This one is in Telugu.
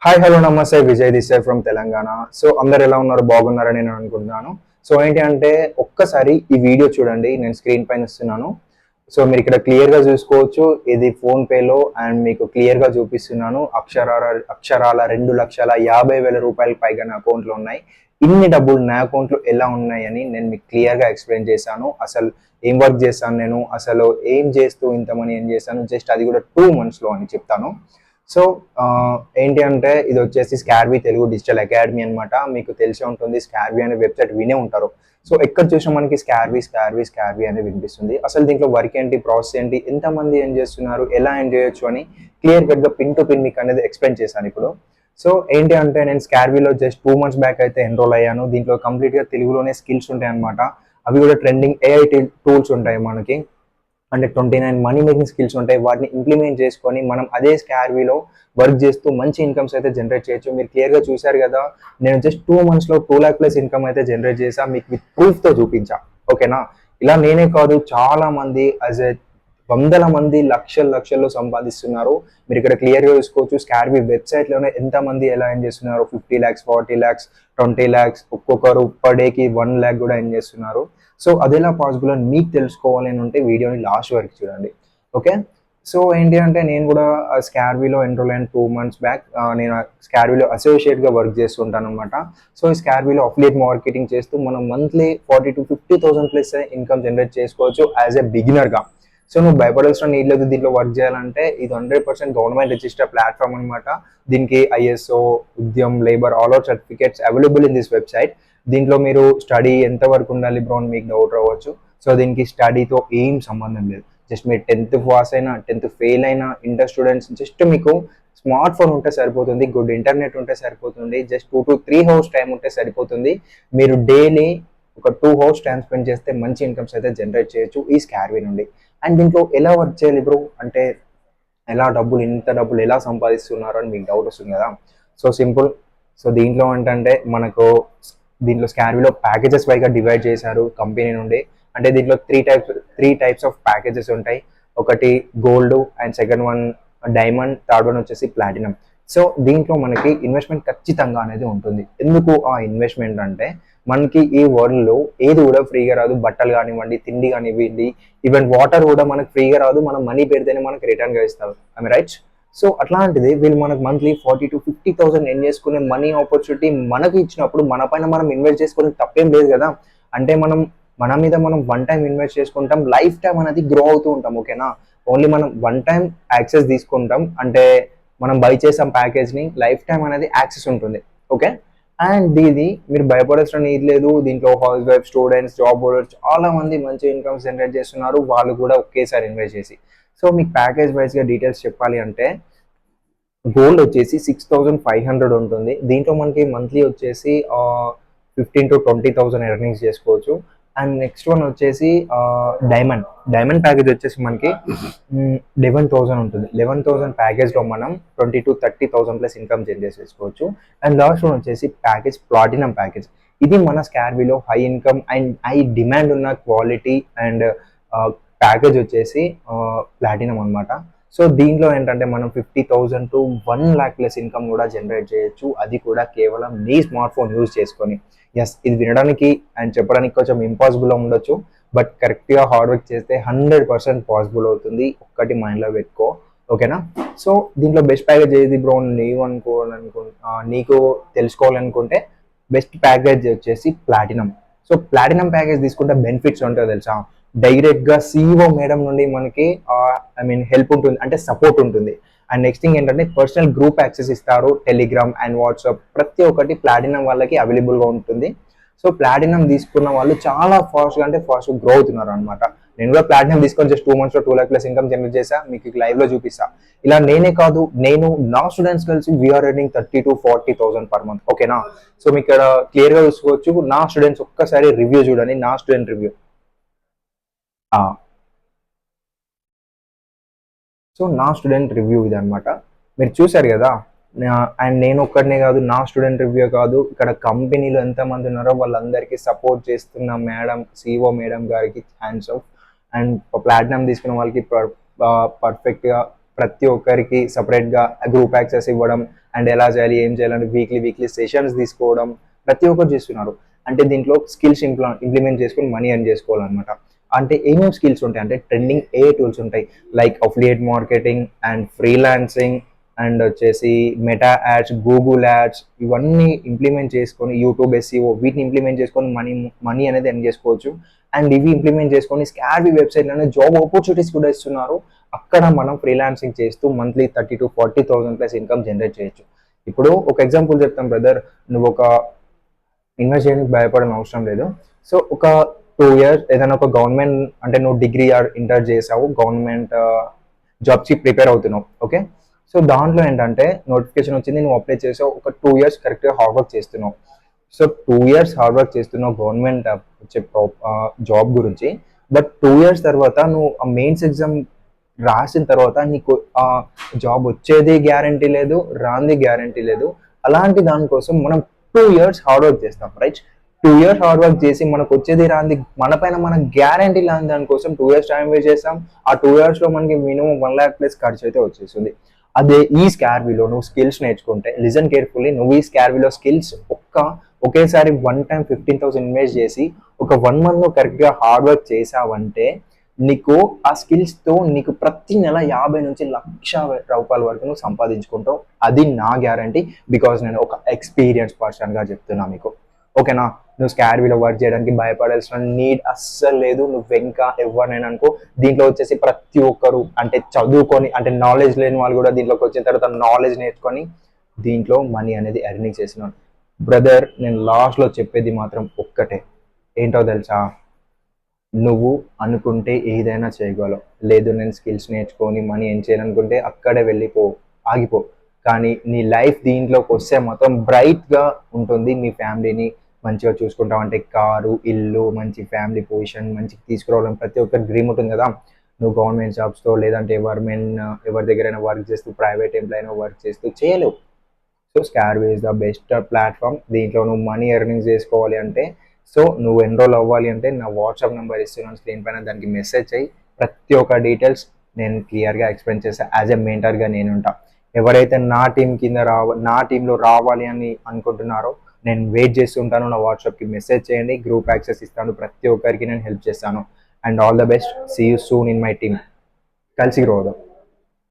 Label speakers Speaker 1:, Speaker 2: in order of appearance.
Speaker 1: హాయ్ హలో నమస్తే Vijay this from Telangana. So అందరు ఎలా ఉన్నారు, బాగున్నారని నేను అనుకుంటున్నాను. సో ఏంటి అంటే ఒక్కసారి ఈ వీడియో చూడండి, నేను స్క్రీన్ పైన ఇస్తున్నాను. సో మీరు ఇక్కడ క్లియర్గా చూసుకోవచ్చు, ఇది ఫోన్పేలో అండ్ మీకు క్లియర్గా చూపిస్తున్నాను. అక్షరాల 2,50,000 రూపాయలు పైగా నా అకౌంట్లో ఉన్నాయి. ఇన్ని డబ్బులు నా అకౌంట్లో ఎలా ఉన్నాయని నేను మీకు క్లియర్గా ఎక్స్ప్లెయిన్ చేశాను. అసలు ఏం వర్క్ చేస్తాను, నేను అసలు ఏం చేస్తూ ఇంత మనీ ఏం చేస్తాను, జస్ట్ అది కూడా 2 monthsలో అని చెప్తాను. సో ఏంటి అంటే ఇది వచ్చేసి స్కార్వీ తెలుగు డిజిటల్ అకాడమీ అనమాట. మీకు తెలిసే ఉంటుంది, స్కార్వీ అనే వెబ్సైట్ వినే ఉంటారు. సో ఎక్కడ చూసినా మనకి స్కార్వీ అనేది వినిపిస్తుంది. అసలు దీంట్లో వర్క్ ఏంటి, ప్రాసెస్ ఏంటి, ఎంతమంది ఏం చేస్తున్నారు, ఎలా ఏం చేయొచ్చు అని క్లియర్ కట్గా పిన్ టు పిన్ మీకు అనేది ఎక్స్ప్లెయిన్ చేశాను ఇప్పుడు. సో ఏంటి అంటే నేను స్కార్వీలో జస్ట్ 2 months బ్యాక్ అయితే ఎన్రోల్ అయ్యాను. దీంట్లో కంప్లీట్గా తెలుగులోనే స్కిల్స్ ఉంటాయి అనమాట. అవి కూడా ట్రెండింగ్ ఏఐ టూల్స్ ఉంటాయి మనకి. అంటే 29 మనీ మేకింగ్ స్కిల్స్ ఉంటాయి. వాటిని ఇంప్లిమెంట్ చేసుకొని మనం అదే స్కార్వీలో వర్క్ చేస్తూ మంచి ఇన్కమ్స్ అయితే జనరేట్ చేయొచ్చు. మీరు క్లియర్గా చూశారు కదా, నేను జస్ట్ 2 monthsలో 2 lakh ప్లస్ ఇన్కమ్ అయితే జనరేట్ చేసా, మీకు విత్ ప్రూఫ్తో చూపించా. ఓకేనా, ఇలా నేనే కాదు చాలా మంది వందల మంది లక్షల్లో సంపాదిస్తున్నారు. మీరు ఇక్కడ క్లియర్గా చూసుకోవచ్చు, స్కార్వీ వెబ్సైట్లోనే ఎంతమంది ఎలా ఏం చేస్తున్నారు. 50 lakhs, 40 lakhs, 20 lakhs, ఒక్కొక్కరు పర్ డేకి 1 lakh కూడా ఏం చేస్తున్నారు. సో అది ఎలా పాసిబుల్ అని మీకు తెలుసుకోవాలి అని ఉంటే వీడియోని లాస్ట్ వరకు చూడండి. ఓకే, సో ఏంటి అంటే నేను కూడా స్కార్వీలో ఎన్రోల్ అయిన 2 months బ్యాక్. నేను స్కార్వీలో అసోసియేట్గా వర్క్ చేస్తుంటాను అనమాట. సో ఈ స్కార్వీలో అఫిలియేట్ మార్కెటింగ్ చేస్తూ మనం monthly 40,000 to 50,000 plus income generate చేసుకోవచ్చు యాజ్ ఎ బిగినర్గా. సో నువ్వు భయపడాల్సిన నీడ్ లేదు. దీంట్లో వర్క్ చేయాలంటే ఇది 100% గవర్నమెంట్ రిజిస్టర్ ప్లాట్ఫామ్ అనమాట. దీనికి ISO, Udyam, labour, all out certificates available in this website. దీంట్లో మీరు స్టడీ ఎంతవరకు ఉండాలి బ్రో అని మీకు డౌట్ రావచ్చు. సో దీనికి స్టడీతో ఏం సంబంధం లేదు. జస్ట్ మీరు 10th పాస్ అయినా, 10th ఫెయిల్ అయినా, ఇంటర్ స్టూడెంట్స్ జస్ట్ మీకు స్మార్ట్ ఫోన్ ఉంటే సరిపోతుంది, గుడ్ ఇంటర్నెట్ ఉంటే సరిపోతుంది, జస్ట్ 2 to 3 hours టైం ఉంటే సరిపోతుంది. మీరు డైలీ ఒక 2 hours టైం స్పెండ్ చేస్తే మంచి ఇన్కమ్స్ అయితే జనరేట్ చేయొచ్చు ఈ స్కార్వీ నుండి. అండ్ దీంట్లో ఎలా వర్క్ చేయాలి బ్రో అంటే ఇంత డబ్బులు ఎలా సంపాదిస్తున్నారు అని మీకు డౌట్ వస్తుంది కదా. So simple. సో దీంట్లో ఏంటంటే మనకు దీంట్లో స్కార్వీలో ప్యాకేజెస్ వైగా డివైడ్ చేశారు కంపెనీ నుండి. అంటే దీంట్లో త్రీ టైప్స్ ఆఫ్ ప్యాకేజెస్ ఉంటాయి. ఒకటి gold and second one diamond, third one వచ్చేసి ప్లాటినం. సో దీంట్లో మనకి ఇన్వెస్ట్మెంట్ ఖచ్చితంగా అనేది ఉంటుంది. ఎందుకు ఆ ఇన్వెస్ట్మెంట్ అంటే మనకి ఈ వరల్డ్లో ఏది కూడా ఫ్రీగా రాదు. బట్టలు కానివ్వండి, తిండి కానివ్వండి, ఈవెన్ వాటర్ కూడా మనకు ఫ్రీగా రాదు. మనం మనీ పెడితేనే మనకు రిటర్న్గా ఇస్తారు. I right. సో అట్లాంటిది వీళ్ళు మనకు మంత్లీ 40,000 to 50,000 ఎన్ చేసుకునే మనీ ఆపర్చునిటీ మనకు ఇచ్చినప్పుడు మన పైన మనం ఇన్వెస్ట్ చేసుకుని తప్పేం లేదు కదా. అంటే మన మీద మనం 1 time ఇన్వెస్ట్ చేసుకుంటాం, లైఫ్ టైం అనేది గ్రో అవుతూ ఉంటాం. ఓకేనా, ఓన్లీ మనం 1 time యాక్సెస్ తీసుకుంటాం. అంటే మనం బై చేసాం ప్యాకేజ్ని, లైఫ్ టైం అనేది యాక్సెస్ ఉంటుంది. ఓకే, అండ్ ఇది మీరు భయపడాల్సిన నీడ్ లేదు. దీంట్లో house wife, students, job holders చాలా మంది మంచి ఇన్కమ్స్ జనరేట్ చేస్తున్నారు, వాళ్ళు కూడా ఒకేసారి ఇన్వెస్ట్ చేసి. సో మీకు ప్యాకేజ్ వైజ్గా డీటెయిల్స్ చెప్పాలి అంటే గోల్డ్ వచ్చేసి 6,500 ఉంటుంది. దీంట్లో మనకి మంత్లీ వచ్చేసి 15,000 to 20,000 ఎర్నింగ్స్ చేసుకోవచ్చు. అండ్ నెక్స్ట్ వన్ వచ్చేసి డైమండ్ ప్యాకేజ్ వచ్చేసి మనకి 11,000 ఉంటుంది. 11,000 ప్యాకేజ్లో మనం 20,000 to 30,000 ప్లస్ ఇన్కమ్ జనరేట్ చేసుకోవచ్చు. అండ్ లాస్ట్ వన్ వచ్చేసి ప్లాటినం ప్యాకేజ్. ఇది మన స్కార్వీలో high income and high demand ఉన్న క్వాలిటీ అండ్ ప్యాకేజ్ వచ్చేసి ప్లాటినం అనమాట. సో దీంట్లో ఏంటంటే మనం 50,000 to 1 lakh ప్లస్ ఇన్కమ్ కూడా జనరేట్ చేయొచ్చు, అది కూడా కేవలం మీ స్మార్ట్ ఫోన్ యూజ్ చేసుకొని. ఎస్, ఇది వినడానికి అండ్ చెప్పడానికి కొంచెం ఇంపాసిబుల్గా ఉండొచ్చు, బట్ కరెక్ట్గా హార్డ్ వర్క్ చేస్తే 100% పాసిబుల్ అవుతుంది. ఒక్కటి మైండ్లో పెట్టుకో. ఓకేనా, సో దీంట్లో బెస్ట్ ప్యాకేజ్ ఏది బ్రో నీకు తెలుసుకోవాలనుకుంటే బెస్ట్ ప్యాకేజ్ వచ్చేసి ప్లాటినం. సో ప్లాటినం ప్యాకేజ్ తీసుకుంటే బెనిఫిట్స్ ఉంటాయో తెలుసా. డైరెక్ట్గా సిఇఓ మేడం నుండి మనకి హెల్ప్ ఉంటుంది, అంటే సపోర్ట్ ఉంటుంది. అండ్ నెక్స్ట్ థింగ్ ఏంటంటే పర్సనల్ గ్రూప్ యాక్సెస్ ఇస్తారు, టెలిగ్రామ్ అండ్ వాట్సాప్ ప్రతి ఒక్కటి ప్లాటినం వాళ్ళకి అవైలబుల్గా ఉంటుంది. సో ప్లాటినం తీసుకున్న వాళ్ళు చాలా ఫాస్ట్గా గ్రో అవుతున్నారు అనమాట. నేను కూడా ప్లాటినం తీసుకొని just 2 monthsలో 2 lakh plus income generate చేసా, మీకు లైవ్లో చూపిస్తా. ఇలా నేనే కాదు, నేను నా స్టూడెంట్స్ కలిసి we are earning 30,000 to 40,000 per month. ఓకేనా, సో మీకు ఇక్కడ క్లియర్గా చూసుకోవచ్చు. నా స్టూడెంట్స్ ఒక్కసారి రివ్యూ చూడండి, నా స్టూడెంట్ రివ్యూ. సో నా స్టూడెంట్ రివ్యూ ఇది అనమాట, మీరు చూసారు కదా. అండ్ నేను ఒక్కడనే కాదు, నా స్టూడెంట్ రివ్యూ కాదు, ఇక్కడ కంపెనీలో ఎంతమంది ఉన్నారో వాళ్ళందరికీ సపోర్ట్ చేస్తున్న మేడం, సిఇఓ మేడం గారికి హ్యాండ్స్ ఆఫ్. అండ్ ప్లాటినం తీసుకున్న వాళ్ళకి పర్ఫెక్ట్గా ప్రతి ఒక్కరికి సపరేట్గా గ్రూప్ యాక్సెస్ ఇవ్వడం అండ్ ఎలా చేయాలి ఏం చేయాలని వీక్లీ సెషన్స్ తీసుకోవడం ప్రతి ఒక్కరు చేస్తున్నారు. అంటే దీంట్లో స్కిల్స్ ఇంప్లిమెంట్ చేసుకొని మనీ ఎర్న్ చేసుకోవాలన్నమాట. అంటే ఏమేమి స్కిల్స్ ఉంటాయి అంటే ట్రెండింగ్ ఏ టూల్స్ ఉంటాయి like affiliate marketing and freelancing and వచ్చేసి మెటా యాడ్స్, గూగుల్ యాడ్స్, ఇవన్నీ ఇంప్లిమెంట్ చేసుకొని యూట్యూబ్ ఎస్ఈఓ వీటిని ఇంప్లిమెంట్ చేసుకొని మనీ అనేది ఎర్న్ చేసుకోవచ్చు. అండ్ ఇవి ఇంప్లిమెంట్ చేసుకొని స్కార్వి వెబ్సైట్లోనే జాబ్ ఆపర్చునిటీస్ కూడా ఇస్తున్నారు. అక్కడ మనం ఫ్రీలాన్సింగ్ చేస్తూ monthly 30,000 to 40,000 plus income generate చేయొచ్చు. ఇప్పుడు ఒక ఎగ్జాంపుల్ చెప్తాం బ్రదర్, నువ్వు ఒక ఇన్వెస్ట్ చేయడానికి భయపడని అవసరం లేదు. సో ఒక 2 years ఏదైనా ఒక గవర్నమెంట్ అంటే నువ్వు డిగ్రీ ఆర్ ఇంటర్ చేసావు, గవర్నమెంట్ జాబ్స్కి ప్రిపేర్ అవుతున్నావు, ఓకే. సో దాంట్లో ఏంటంటే నోటిఫికేషన్ వచ్చింది, నువ్వు అప్లై చేసావు, ఒక 2 years కరెక్ట్గా హార్డ్ వర్క్ చేస్తున్నావు. సో 2 years హార్డ్ వర్క్ చేస్తున్నావు గవర్నమెంట్ వచ్చే జాబ్ గురించి. బట్ 2 years తర్వాత నువ్వు ఆ మెయిన్స్ ఎగ్జామ్ రాసిన తర్వాత నీకు ఆ జాబ్ వచ్చేది గ్యారంటీ లేదు, రాంది గ్యారంటీ లేదు. అలాంటి దానికోసం మనం 2 years హార్డ్ వర్క్ చేస్తాం, రైట్. 2 years హార్డ్ వర్క్ చేసి మనకు వచ్చేది రాంది, మన పైన మన గ్యారంటీ లాంటి దానికోసం 2 years టైం వేస్ట్ చేస్తాం. ఆ 2 yearsలో మనకి మినిమం 1 lakh ప్లస్ ఖర్చు అయితే వచ్చేస్తుంది. అదే ఈ స్కార్విలో నువ్వు స్కిల్స్ నేర్చుకుంటే, లిజన్ కేర్ఫుల్లీ, నువ్వు ఈ స్కార్విలో స్కిల్స్ ఒకేసారి 1 time 15,000 ఇన్వెస్ట్ చేసి ఒక 1 month నువ్వు కరెక్ట్గా హార్డ్ వర్క్ చేసావంటే నీకు ఆ స్కిల్స్తో నీకు ప్రతి నెల 50 నుంచి 1,00,000 రూపాయల వరకు నువ్వు సంపాదించుకుంటావు. అది నా గ్యారంటీ, బికాజ్ నేను ఒక ఎక్స్పీరియన్స్ పర్సన్గా చెప్తున్నా మీకు, ఓకేనా. నువ్వు స్కార్విలో వర్క్ చేయడానికి భయపడాల్సిన నీడ్ అస్సలు లేదు. నువ్వు ఇంకా ఎవరినైనా అనుకో, దీంట్లో వచ్చేసి ప్రతి ఒక్కరు అంటే చదువుకొని అంటే నాలెడ్జ్ లేని వాళ్ళు కూడా దీంట్లోకి వచ్చిన తర్వాత నాలెడ్జ్ నేర్చుకొని దీంట్లో మనీ అనేది ఎర్నింగ్ చేస్తున్నాను. బ్రదర్, నేను లాస్ట్లో చెప్పేది మాత్రం ఒక్కటే, ఏంటో తెలుసా, నువ్వు అనుకుంటే ఏదైనా చేయగలవు. లేదు నేను స్కిల్స్ నేర్చుకొని మనీ ఏం చేయాలనుకుంటే అక్కడే వెళ్ళిపో, ఆగిపో. కానీ నీ లైఫ్ దీంట్లోకి వస్తే మొత్తం బ్రైట్గా ఉంటుంది. మీ ఫ్యామిలీని మంచిగా చూసుకుంటావు అంటే కారు, ఇల్లు, మంచి ఫ్యామిలీ పొజిషన్ మంచి తీసుకురావడం ప్రతి ఒక్కరి డ్రీమ్ ఉంటుంది కదా. నువ్వు గవర్నమెంట్ జాబ్స్తో లేదంటే ఎవరి దగ్గరైనా వర్క్ చేస్తూ ప్రైవేట్ ఎంప్లాయ్ వర్క్ చేస్తూ చేయలేవు. So Skarvi is the best platform. దీంట్లో నువ్వు మనీ ఎర్నింగ్ చేసుకోవాలి అంటే, సో నువ్వు ఎన్రోల్ అవ్వాలి అంటే నా వాట్సాప్ నెంబర్ ఇస్తున్నాను స్క్రీన్ పైన, దానికి మెసేజ్ చేయి. ప్రతి ఒక్క డీటెయిల్స్ నేను క్లియర్గా ఎక్స్ప్లెయిన్ చేస్తాను. యాజ్ ఎ మెంటర్గా నేను ఉంటా. ఎవరైతే నా టీం కింద నా టీంలో రావాలి అని అనుకుంటున్నారో నేను వెయిట్ చేస్తుంటాను. నా వాట్సాప్కి మెసేజ్ చేయండి, గ్రూప్ యాక్సెస్ ఇస్తాను, ప్రతి ఒక్కరికి నేను హెల్ప్ చేస్తాను. And all the best, see you soon in my team. కలిసి గ్రో అవుదాం.